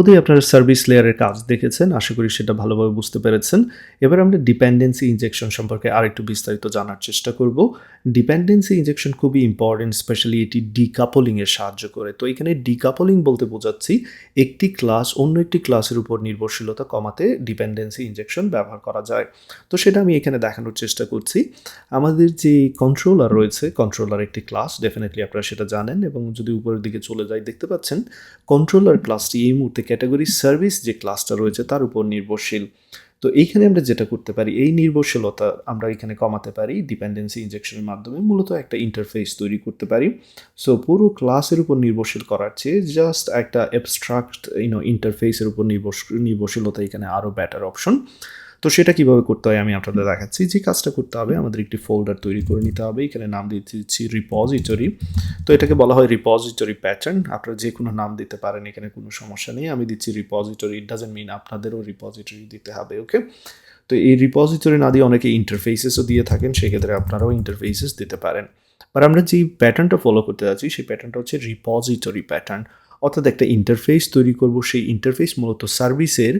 যদি আপনারা সার্ভিস লেয়ারের কাজ দেখেছেন, আশা করি সেটা ভালোভাবে বুঝতে পেরেছেন। এবার আমরা ডিপেন্ডেন্সি ইনজেকশন সম্পর্কে আরেকটু বিস্তারিত জানার চেষ্টা করব। ডিপেন্ডেন্সি ইনজেকশন খুবই ইম্পর্টেন্ট, স্পেশালি এটি ডিকাপলিং এ সাহায্য করে। তো এখানে ডিকাপলিং বলতে বোঝাচ্ছি একটি ক্লাস অন্য একটি ক্লাসের উপর নির্ভরশীলতা কমাতে ডিপেন্ডেন্সি ইনজেকশন ব্যবহার করা যায়। তো সেটা আমি এখানে দেখানোর চেষ্টা করছি। আমাদের যে কন্ট্রোলার রয়েছে, কন্ট্রোলার একটি ক্লাস, ডেফিনেটলি আপনারা সেটা জানেন, এবং যদি উপরের দিকে চলে যাই দেখতে পাচ্ছেন কন্ট্রোলার ক্লাসটি এই মুহূর্তে ক্যাটাগরি সার্ভিস যে ক্লাসটা রয়েছে তার উপর নির্ভরশীল। তো এইখানে আমরা যেটা করতে পারি, এই নির্ভরশীলতা আমরা এখানে কমাতে পারি ডিপেন্ডেন্সি ইনজেকশনের মাধ্যমে। মূলত একটা ইন্টারফেস তৈরি করতে পারি। সো পুরো ক্লাসের উপর নির্ভরশীল করার চেয়ে জাস্ট একটা অ্যাবস্ট্রাক্ট ইন্টারফেসের উপর নির্ভরশীলতা এখানে আরও বেটার অপশন। তো সেটা কিভাবে করতে হয় আমি আপনাদের দেখাচ্ছি। যে কাজটা করতে হবে, আমাদের একটি ফোল্ডার তৈরি করে নিতে হবে। এখানে নাম দিয়ে দিচ্ছি রিপোজিটরি। তো এটাকে বলা হয় রিপোজিটরি প্যাটার্ন। আপনারা যে কোনো নাম দিতে পারেন, এখানে কোনো সমস্যা নেই। আমি দিচ্ছি রিপোজিটরি। ইট ডাজন্ট মিন আপনাদেরও রিপোজিটরি দিতে হবে, ওকে? তো এই রিপোজিটরি না দিয়ে অনেকে ইন্টারফেসেসও দিয়ে থাকেন, সেক্ষেত্রে আপনারাও ইন্টারফেসেস দিতে পারেন। বাট আমরা যেই প্যাটার্নটা ফলো করতে যাচ্ছি সেই প্যাটার্নটা হচ্ছে রিপোজিটরি প্যাটার্ন। অর্থাৎ একটা ইন্টারফেস তৈরি করব, সেই ইন্টারফেস মূলত সার্ভিসের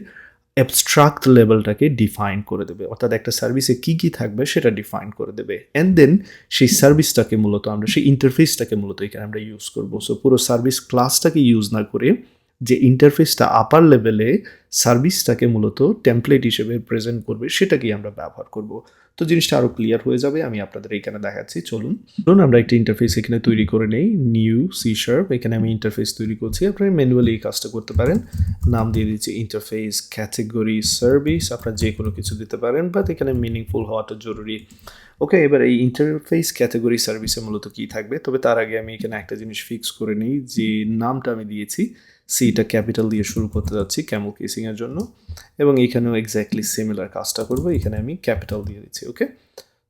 অ্যাবস্ট্রাক্ট লেভেলটাকে ডিফাইন করে দেবে। অর্থাৎ একটা সার্ভিসে কী কী থাকবে সেটা ডিফাইন করে দেবে, অ্যান্ড দেন সেই সার্ভিসটাকে মূলত আমরা সেই ইন্টারফেসটাকে মূলত এখানে আমরা ইউজ করবো। সো পুরো সার্ভিস ক্লাসটাকে ইউজ না করে যে ইন্টারফেসটা আপার লেভেলে সার্ভিসটাকে মূলত টেমপ্লেট হিসেবে প্রেজেন্ট করবে সেটাকেই আমরা ব্যবহার করব। তো জিনিসটা আরও ক্লিয়ার হয়ে যাবে, আমি আপনাদের এখানে দেখাচ্ছি। চলুন আমরা একটা ইন্টারফেস এখানে তৈরি করে নেই। নিউ সি শার্প, এখানে আমি ইন্টারফেস তৈরি করছি। আপনারা ম্যানুয়ালি এই কাজটা করতে পারেন। নাম দিয়ে দিচ্ছি ইন্টারফেস ক্যাটেগরি সার্ভিস। আপনারা যে কোনো কিছু দিতে পারেন, বাট এখানে মিনিংফুল হওয়াটা জরুরি। ওকে, এবার এই ইন্টারফেস ক্যাটেগরি সার্ভিসে মূলত কী থাকবে, তবে তার আগে আমি এখানে একটা জিনিস ফিক্স করে নিই। যে নামটা আমি দিয়েছি সিটা ক্যাপিটাল দিয়ে শুরু করতে যাচ্ছি ক্যামল কেসিংয়ের জন্য, এবং এখানেও এক্স্যাক্টলি সিমিলার কাজটা করবো। এখানে আমি ক্যাপিটাল দিয়ে দিচ্ছি, ওকে?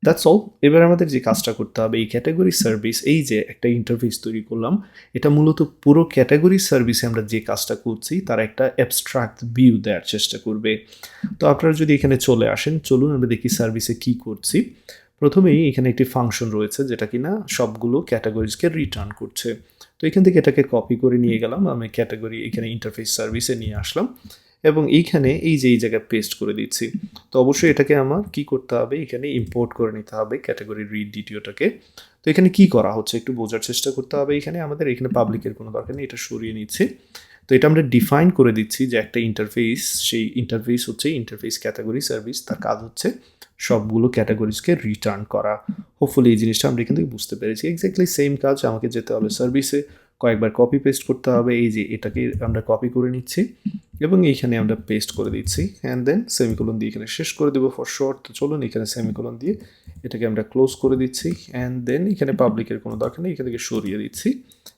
That's all. এবার আমাদের যে কাজটা করতে হবে, এই ক্যাটাগরি সার্ভিস, এই যে একটা ইন্টারফেস তৈরি করলাম, এটা মূলত পুরো ক্যাটাগরি সার্ভিসে আমরা যে কাজটা করছি তার একটা অ্যাবস্ট্রাক্ট ভিউ দেওয়ার চেষ্টা করবে। তো আপনারা যদি এখানে চলে আসেন, চলুন আমরা দেখি সার্ভিসে কি করছি। প্রথমেই এখানে একটি ফাংশন রয়েছে যেটা কিনা সবগুলো ক্যাটাগরিজকে রিটার্ন করছে। তো এখান থেকে এটাকে কপি করে নিয়ে গেলাম, আমি ক্যাটাগরি এখানে ইন্টারফেস সার্ভিসে নিয়ে আসলাম, এবং এইখানে এই যে এই জায়গায় পেস্ট করে দিচ্ছি। তো অবশ্যই এটাকে আমার কি করতে হবে, এখানে ইম্পোর্ট করে নিতে হবে ক্যাটাগরি রিড ডিটিওটাকে। তো এখানে কি করা হচ্ছে একটু বোঝার চেষ্টা করতে হবে। এখানে আমাদের এখানে পাবলিকের কোনো দরকার নেই, এটা সরিয়ে নিচ্ছি। তো এটা আমরা ডিফাইন করে দিচ্ছি যে একটা ইন্টারফেস, সেই ইন্টারফেস হচ্ছে ইন্টারফেস ক্যাটাগরি সার্ভিস, তার কাজ হচ্ছে সবগুলো ক্যাটাগরিজকে রিটার্ন করা। হোপফুলি এই জিনিসটা আমরা এখান থেকে বুঝতে পেরেছি। এক্স্যাক্টলি সেম কাজ, আমাকে যেতে হবে সার্ভিসে, কয়েকবার কপি পেস্ট করতে হবে। এই যে এটাকে আমরা কপি করে নিচ্ছি এবং এইখানে আমরা পেস্ট করে দিচ্ছি, অ্যান্ড দেন সেমিকোলন দিয়ে এখানে শেষ করে দেবো ফর শর্ট। তো চলুন এখানে সেমিকোলন দিয়ে এটাকে আমরা ক্লোজ করে দিচ্ছি, অ্যান্ড দেন এখানে পাবলিকের কোনো দরকার নেই, এখান থেকে সরিয়ে দিচ্ছি।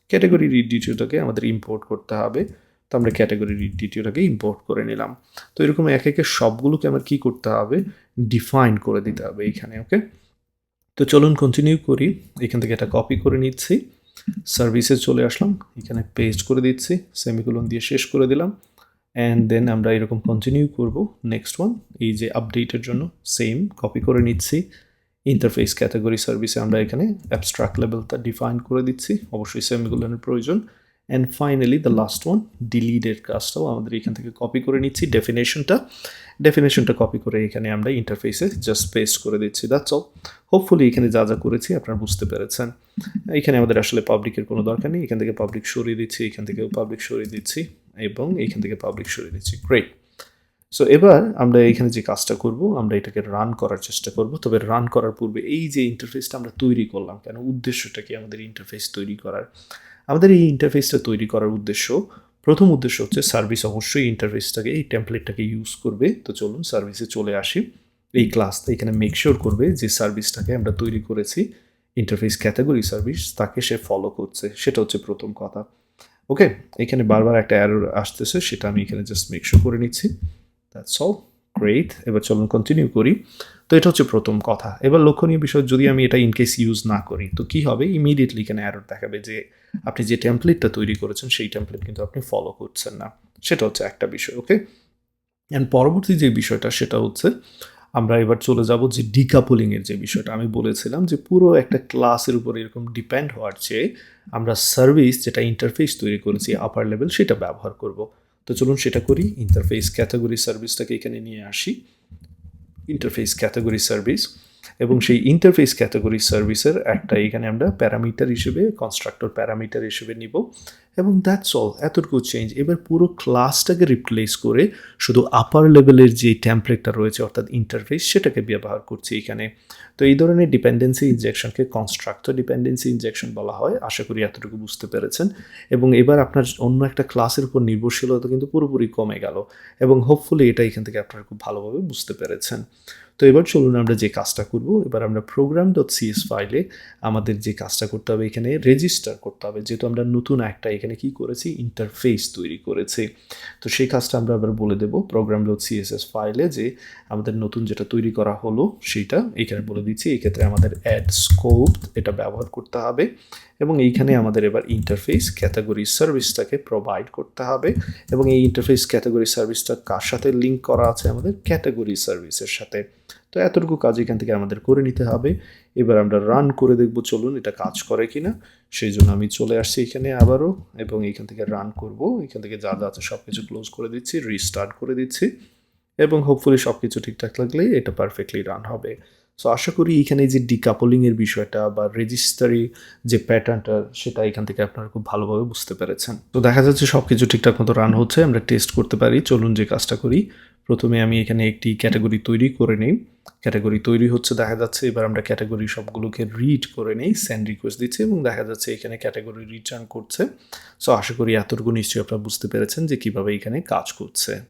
ক্যাটাগরি রিড ডিটিওটাকে আমাদের ইম্পোর্ট করতে হবে, তো আমরা ক্যাটাগরি রিড ডিটিওটাকে ইম্পোর্ট করে নিলাম। তো এরকম এক একে সবগুলোকে আমার কী করতে হবে, ডিফাইন করে দিতে হবে এইখানে, ওকে? তো চলুন কন্টিনিউ করি। এখান থেকে এটা কপি করে নিচ্ছি, সার্ভিসে চলে আসলাম, এখানে পেস্ট করে দিচ্ছি, সেমিকোলন দিয়ে শেষ করে দিলাম, অ্যান্ড দেন আমরা এরকম কন্টিনিউ করব। নেক্সট ওয়ান, এই যে আপডেটের জন্য সেম কপি করে নিচ্ছি, ইন্টারফেস ক্যাটাগরি সার্ভিসে আমরা এখানে অ্যাবস্ট্রাক্ট লেভেলটা ডিফাইন করে দিচ্ছি, অবশ্যই সেমিকোলনের প্রয়োজন। And finally the last one, ডিলিটের কাজটাও আমাদের এখান থেকে কপি করে নিচ্ছি, ডেফিনেশনটা কপি করে এখানে আমরা ইন্টারফেসে জাস্ট পেস্ট করে দিচ্ছি। That's all. হোপফুলি এখানে যা যা করেছি আপনারা বুঝতে পেরেছেন। এখানে আমাদের আসলে পাবলিকের কোনো দরকার নেই, এখান থেকে পাবলিক সরিয়ে দিচ্ছি, এখান থেকেও পাবলিক সরিয়ে দিচ্ছি, এবং এইখান থেকে পাবলিক সরিয়ে দিচ্ছি। গ্রেট। সো এবার আমরা এখানে যে কাজটা করব, আমরা এটাকে রান করার চেষ্টা করব। তবে রান করার পূর্বে এই যে ইন্টারফেসটা আমরা তৈরি করলাম, কেন, উদ্দেশ্যটা কি আমাদের ইন্টারফেস তৈরি করার? আমাদের এই ইন্টারফেসটা তৈরি করার প্রথম উদ্দেশ্য হচ্ছে সার্ভিস অবশ্যই ইন্টারফেসটাকে, এই টেমপ্লেটটাকে ইউজ করবে। তো চলুন সার্ভিসে চলে আসি। এই ক্লাসটা এখানে মেকশিওর করবে যে সার্ভিসটাকে আমরা তৈরি করেছি, ইন্টারফেস ক্যাটাগরি সার্ভিস, তাকে সে ফলো করছে, সেটা হচ্ছে প্রথম কথা। ওকে, এখানে বারবার একটা এরর আসতেছে, সেটা আমি এখানে জাস্ট মেকশিওর করে নিচ্ছি। That's all. গ্রেট। এবার চলুন কন্টিনিউ করি। তো এটা হচ্ছে প্রথম কথা। এবার লক্ষণীয় বিষয়, যদি আমি এটা ইনকেস ইউজ না করি তো কি হবে, ইমিডিয়েটলি এখানে এরর দেখাবে যে আপনি যে টেমপ্লেটটা তৈরি করেছেন সেই টেমপ্লেট কিন্তু আপনি ফলো করছেন না। সেটা হচ্ছে একটা বিষয়, ওকে? অ্যান্ড পরবর্তী যে বিষয়টা সেটা হচ্ছে আমরা এবার চলে যাব যে ডিকাপলিংয়ের যে বিষয়টা আমি বলেছিলাম, যে পুরো একটা ক্লাসের উপর এরকম ডিপেন্ড হওয়ার চেয়ে আমরা সার্ভিস যেটা ইন্টারফেস তৈরি করেছি আপার লেভেল সেটা ব্যবহার করব। তো চলুন সেটা করি। ইন্টারফেস ক্যাটাগরি সার্ভিসটাকে এখানে নিয়ে আসি। ইন্টারফেস ক্যাটাগরি সার্ভিস এবং সেই ইন্টারফেস ক্যাটাগরি সার্ভিসের একটা এখানে আমরা প্যারামিটার হিসেবে কনস্ট্রাক্টর প্যারামিটার হিসেবে নিব এবং দ্যাটস অল, এতটুকু চেঞ্জ। এবার পুরো ক্লাসটাকে রিপ্লেস করে শুধু আপার লেভেলের যে টেমপ্লেটটা রয়েছে অর্থাৎ ইন্টারফেস সেটাকে ব্যবহার করছি এখানে। তো এই ধরনের ডিপেন্ডেন্সি ইনজেকশনকে কনস্ট্রাক্টর ডিপেন্ডেন্সি ইনজেকশন বলা হয়। আশা করি এতটুকু বুঝতে পেরেছেন এবং এবার আপনার অন্য একটা ক্লাসের উপর নির্ভরশীলতা কিন্তু পুরোপুরি কমে গেল এবং হোপফুলি এটা এখান থেকে আপনারা খুব ভালোভাবে বুঝতে পেরেছেন। তো এবার চলুন আমরা যে কাজটা করব, এবার আমরা program.cs ফাইলে আমাদের যে কাজটা করতে হবে এখানে রেজিস্টার করতে হবে, যেহেতু আমরা নতুন একটা এখানে কি করেছি ইন্টারফেস তৈরি করেছি। তো সেই কাজটা আমরা আবার বলে দেব program.css ফাইলে যে আমাদের নতুন যেটা তৈরি করা হলো সেইটা এখানে বলে দিচ্ছি। এক্ষেত্রে আমাদের অ্যাড স্কোপ এটা ব্যবহার করতে হবে এবং এইখানে আমাদের এবার ইন্টারফেস ক্যাটাগরি সার্ভিসটাকে প্রোভাইড করতে হবে এবং এই ইন্টারফেস ক্যাটাগরি সার্ভিসটা কার সাথে লিঙ্ক করা আছে, আমাদের ক্যাটাগরি সার্ভিসের সাথে। তো এতটুকু কাজ এখান থেকে আমাদের করে নিতে হবে। এবার আমরা রান করে দেখব, চলুন এটা কাজ করে কিনা। সেই জন্য আমি চলে আসছি এখানে আবারও এবং এখান থেকে রান করব। এখান থেকে যা যা আছে সব কিছু ক্লোজ করে দিচ্ছি, রিস্টার্ট করে দিচ্ছি এবং হোপফুলি সব কিছু ঠিকঠাক লাগলে এটা পারফেক্টলি রান হবে। সো আশা করি এখানে যে ডিকাপলিংয়ের বিষয়টা বা রেজিস্টারি যে প্যাটার্নটা সেটা এখান থেকে আপনারা খুব ভালোভাবে বুঝতে পেরেছেন। তো দেখা যাচ্ছে সব কিছু ঠিকঠাক মতো রান হচ্ছে, আমরা টেস্ট করতে পারি। চলুন যে কাজটা করি, প্রথমে আমি এখানে একটি ক্যাটাগরি তৈরি করে নিই। ক্যাটাগরি তৈরি হচ্ছে দেখা যাচ্ছে। এবার আমরা ক্যাটাগরি সবগুলোকে রিড করে নেই, সেন্ড রিকোয়েস্ট দিচ্ছি এবং দেখা যাচ্ছে এখানে ক্যাটাগরি রিটার্ন করছে। সো আশা করি এতটুকু নিশ্চয়ই আপনারা বুঝতে পেরেছেন যে কীভাবে এখানে কাজ করছে।